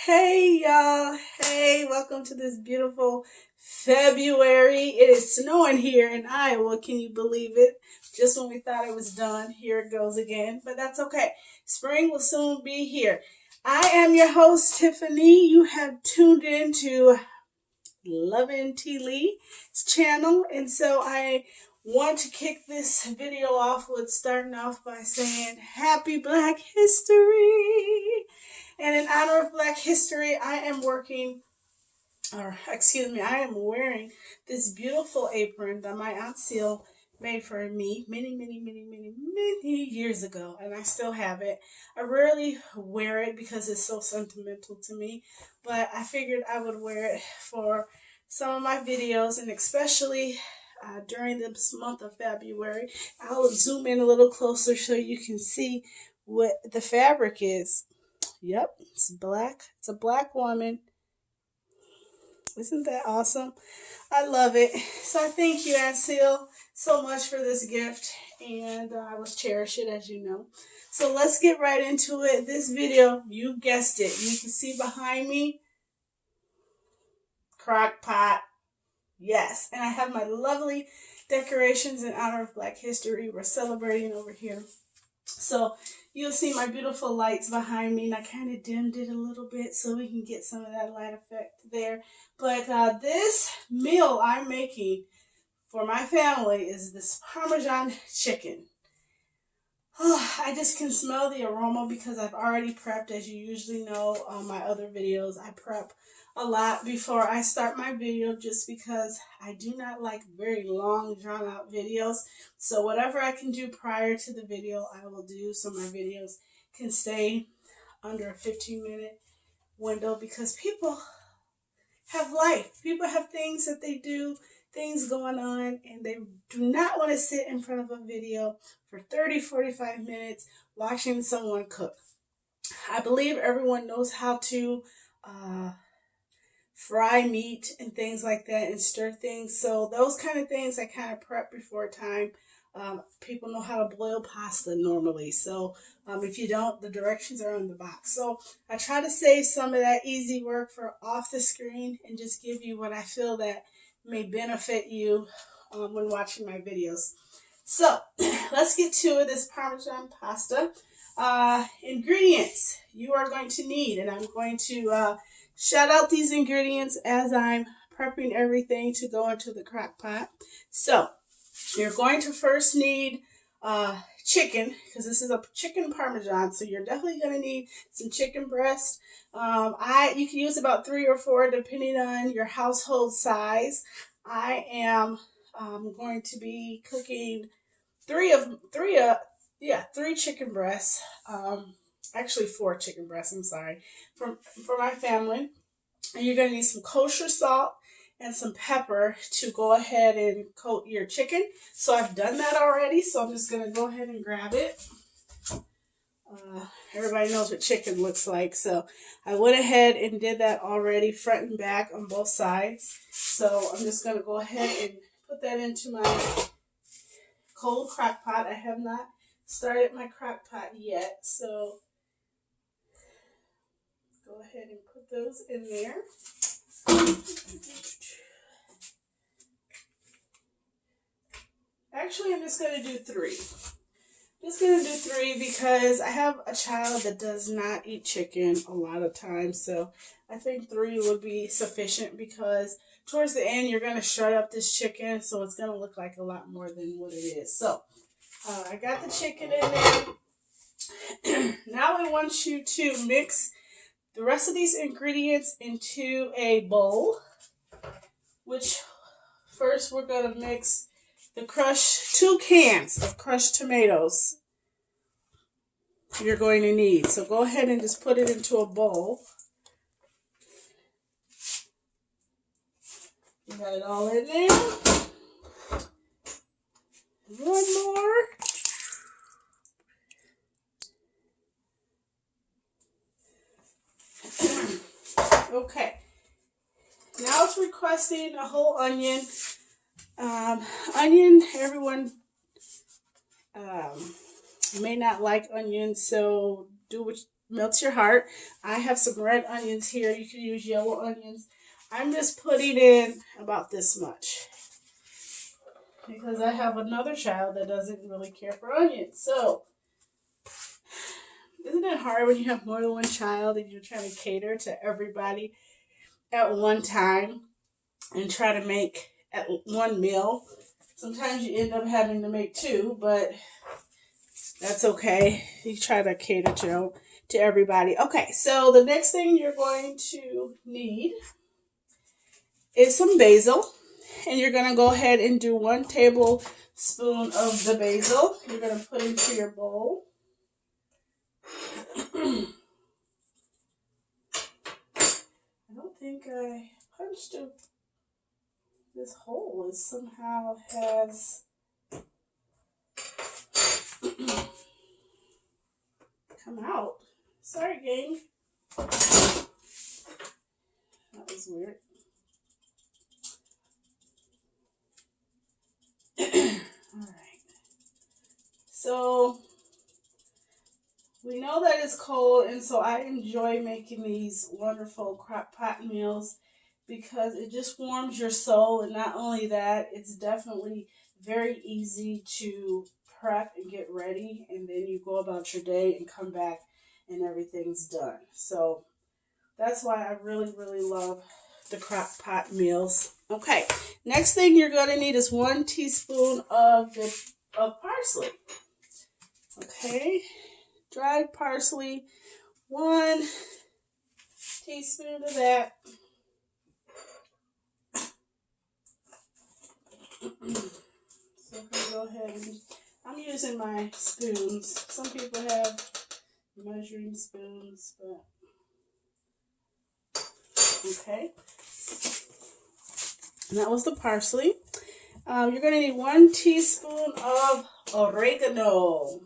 Hey y'all, hey, welcome to this beautiful February. It is snowing here in Iowa, can you believe it? Just when we thought it was done, here it goes again, but that's okay. Spring will soon be here. I am your host, Tiffany. You have tuned in to Lovin' T. Lee's channel, and so I want to kick this video off with starting off by saying Happy Black History. And in honor of Black History, I am wearing this beautiful apron that my Aunt Seal made for me many years ago, and I still have it. I rarely wear it because it's so sentimental to me, but I figured I would wear it for some of my videos, and especially during this month of February. I'll zoom in a little closer so you can see what the fabric is. Yep, it's black. It's a black woman. Isn't that awesome? I love it. So I thank you, Aunt Seal, so much for this gift, and I will cherish it, as you know. So let's get right into it. This video, you guessed it. You can see behind me, crock pot. Yes, and I have my lovely decorations in honor of Black History. We're celebrating over here. So you'll see my beautiful lights behind me, and I kind of dimmed it a little bit so we can get some of that light effect there. But this meal I'm making for my family is this Parmesan chicken. Oh, I just can smell the aroma because I've already prepped. As you usually know on my other videos, I prep a lot before I start my video just because I do not like very long drawn out videos. So whatever I can do prior to the video, I will do, so my videos can stay under a 15-minute window, because people have life. People have things that they do, things going on, and they do not want to sit in front of a video for 30-45 minutes watching someone cook. I believe everyone knows how to fry meat and things like that and stir things. So those kind of things I kind of prep before time. People know how to boil pasta normally. So if you don't, the directions are on the box. So I try to save some of that easy work for off the screen and just give you what I feel that may benefit you when watching my videos. So let's get to this Parmesan pasta. Ingredients you are going to need, and I'm going to shout out these ingredients as I'm prepping everything to go into the crock pot. So you're going to first need chicken, because this is a chicken Parmesan, so you're definitely going to need some chicken breast. You can use about 3 or 4 depending on your household size. I am going to be cooking 3 chicken breasts. Actually 4 chicken breasts, I'm sorry, for my family. And you're going to need some kosher salt and some pepper to go ahead and coat your chicken. So I've done that already, so I'm just going to go ahead and grab it. Everybody knows what chicken looks like, so I went ahead and did that already, front and back on both sides. So I'm just going to go ahead and put that into my cold crock pot. I have not started my crock pot yet, so go ahead and put those in there. Actually, I'm just going to do 3. Just going to do 3 because I have a child that does not eat chicken a lot of times. So I think 3 would be sufficient, because towards the end, you're going to shred up this chicken. So it's going to look like a lot more than what it is. So I got the chicken in there. Now I want you to mix the rest of these ingredients into a bowl, which first we're going to mix the crushed 2 cans of crushed tomatoes you're going to need. So go ahead and just put it into a bowl. You got it all in there. One more. Okay. Now it's requesting a whole onion. Everyone may not like onions, so do what melts your heart. I have some red onions here. You can use yellow onions. I'm just putting in about this much because I have another child that doesn't really care for onions. So, isn't it hard when you have more than one child and you're trying to cater to everybody at one time and try to make at one meal? Sometimes you end up having to make two, but that's okay. You try to cater to everybody. Okay, so the next thing you're going to need is some basil. And you're going to go ahead and do 1 tablespoon of the basil. You're going to put into your bowl. I don't think I punched this hole. It somehow has come out. Sorry, gang. That was weird. Alright. So, we know that it's cold, and so I enjoy making these wonderful crock pot meals because it just warms your soul. And not only that, it's definitely very easy to prep and get ready, and then you go about your day and come back and everything's done. So that's why I really, really love the crock pot meals. Okay, next thing you're going to need is 1 teaspoon of parsley. Okay, dried parsley, 1 teaspoon of that. So I'm going to go ahead and I'm using my spoons. Some people have measuring spoons, but okay. And that was the parsley. You're going to need 1 teaspoon of oregano.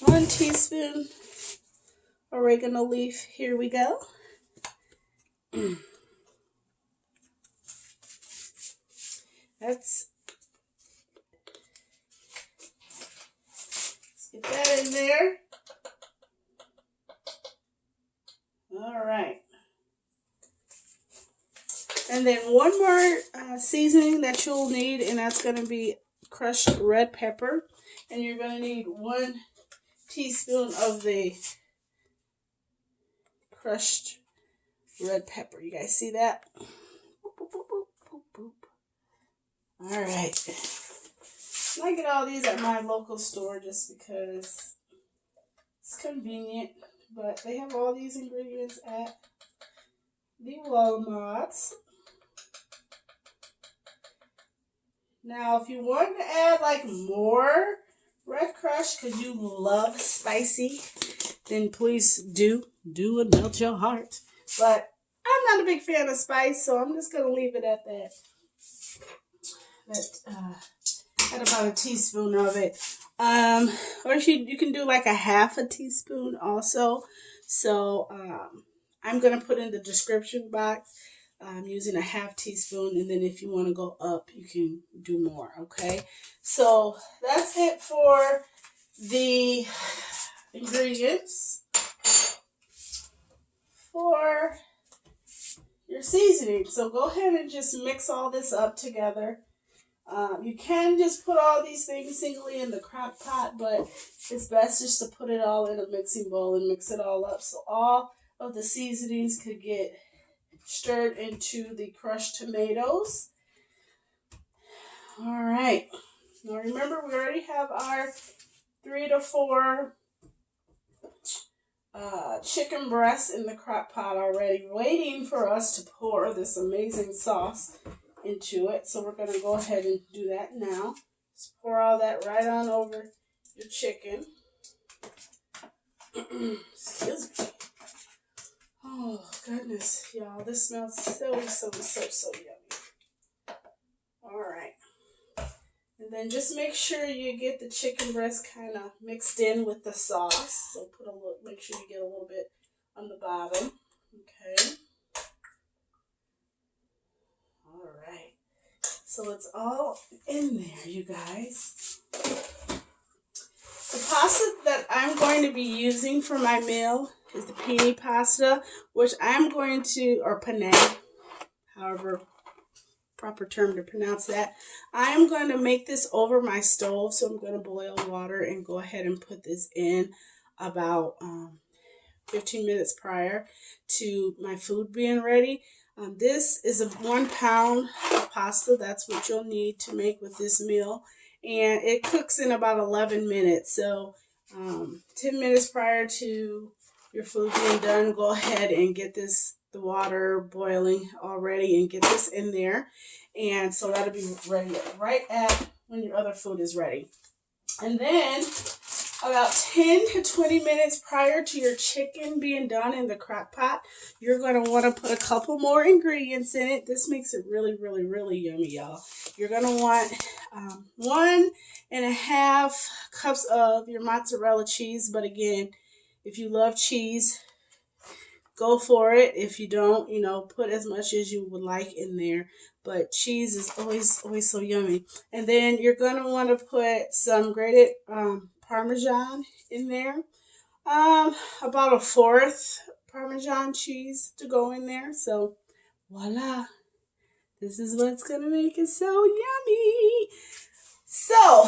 1 teaspoon oregano leaf. Here we go. Let's get that in there. All right. And then one more seasoning that you'll need, and that's going to be crushed red pepper. And you're going to need 1 teaspoon of the crushed red pepper. You guys see that? Boop, boop, boop, boop, boop, boop. All right. And I get all these at my local store just because it's convenient. But they have all these ingredients at the Walmarts. Now, if you want to add like more red crush because you love spicy, then please do and melt your heart. But I'm not a big fan of spice, so I'm just going to leave it at that. At about a teaspoon of it. Or you can do like a half a teaspoon also. So I'm going to put in the description box. I'm using a half teaspoon, and then if you want to go up, you can do more, okay? So that's it for the ingredients for your seasoning. So go ahead and just mix all this up together. You can just put all these things singly in the crock pot, but it's best just to put it all in a mixing bowl and mix it all up so all of the seasonings could get stirred into the crushed tomatoes. All right. Now remember, we already have our 3 to 4 chicken breasts in the crock pot already, waiting for us to pour this amazing sauce into it. So we're going to go ahead and do that now. Just pour all that right on over your chicken. Excuse me. Oh, goodness, y'all. This smells so yummy. All right. And then just make sure you get the chicken breast kind of mixed in with the sauce. So make sure you get a little bit on the bottom. Okay. All right. So it's all in there, you guys. The pasta that I'm going to be using for my meal is the penne pasta, which I'm going to, or penne, however proper term to pronounce that. I am going to make this over my stove, so I'm going to boil water and go ahead and put this in about 15 minutes prior to my food being ready. This is a 1 pound of pasta. That's what you'll need to make with this meal. And it cooks in about 11 minutes. So 10 minutes prior to your food being done, go ahead and get the water boiling already and get this in there. And so that'll be ready right at when your other food is ready. And then about 10 to 20 minutes prior to your chicken being done in the crock pot, you're going to want to put a couple more ingredients in it. This makes it really, really, really yummy, y'all. You're going to want 1.5 cups of your mozzarella cheese. But again, if you love cheese, go for it. If you don't, put as much as you would like in there. But cheese is always so yummy. And then you're going to want to put some grated Parmesan in there. About 1/4 Parmesan cheese to go in there. So, voila. This is what's going to make it so yummy. So,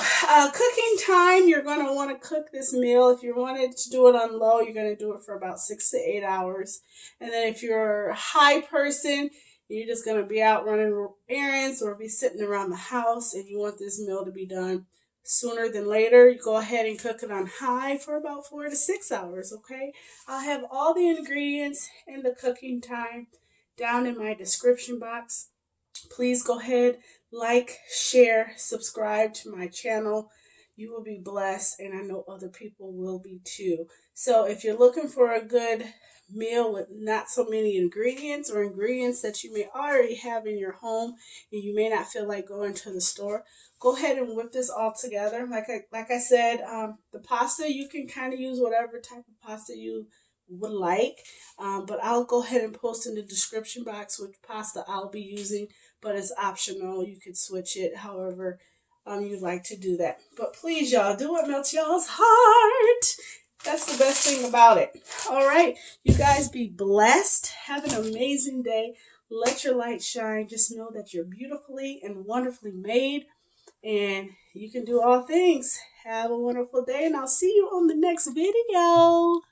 cooking time, you're going to want to cook this meal. If you wanted to do it on low, you're going to do it for about 6 to 8 hours. And then if you're a high person, you're just going to be out running errands or be sitting around the house and you want this meal to be done sooner than later, you go ahead and cook it on high for about 4 to 6 hours, okay? I'll have all the ingredients and the cooking time down in my description box. Please go ahead, like, share, subscribe to my channel. You will be blessed, and I know other people will be too. So if you're looking for a good meal with not so many ingredients or ingredients that you may already have in your home and you may not feel like going to the store, go ahead and whip this all together. Like I said, the pasta, you can kind of use whatever type of pasta you would like, but I'll go ahead and post in the description box which pasta I'll be using, but it's optional. You could switch it however you'd like to do that. But please, y'all, do what melts y'all's heart. That's the best thing about it. All right, you guys be blessed. Have an amazing day. Let your light shine. Just know that you're beautifully and wonderfully made, and you can do all things. Have a wonderful day, and I'll see you on the next video.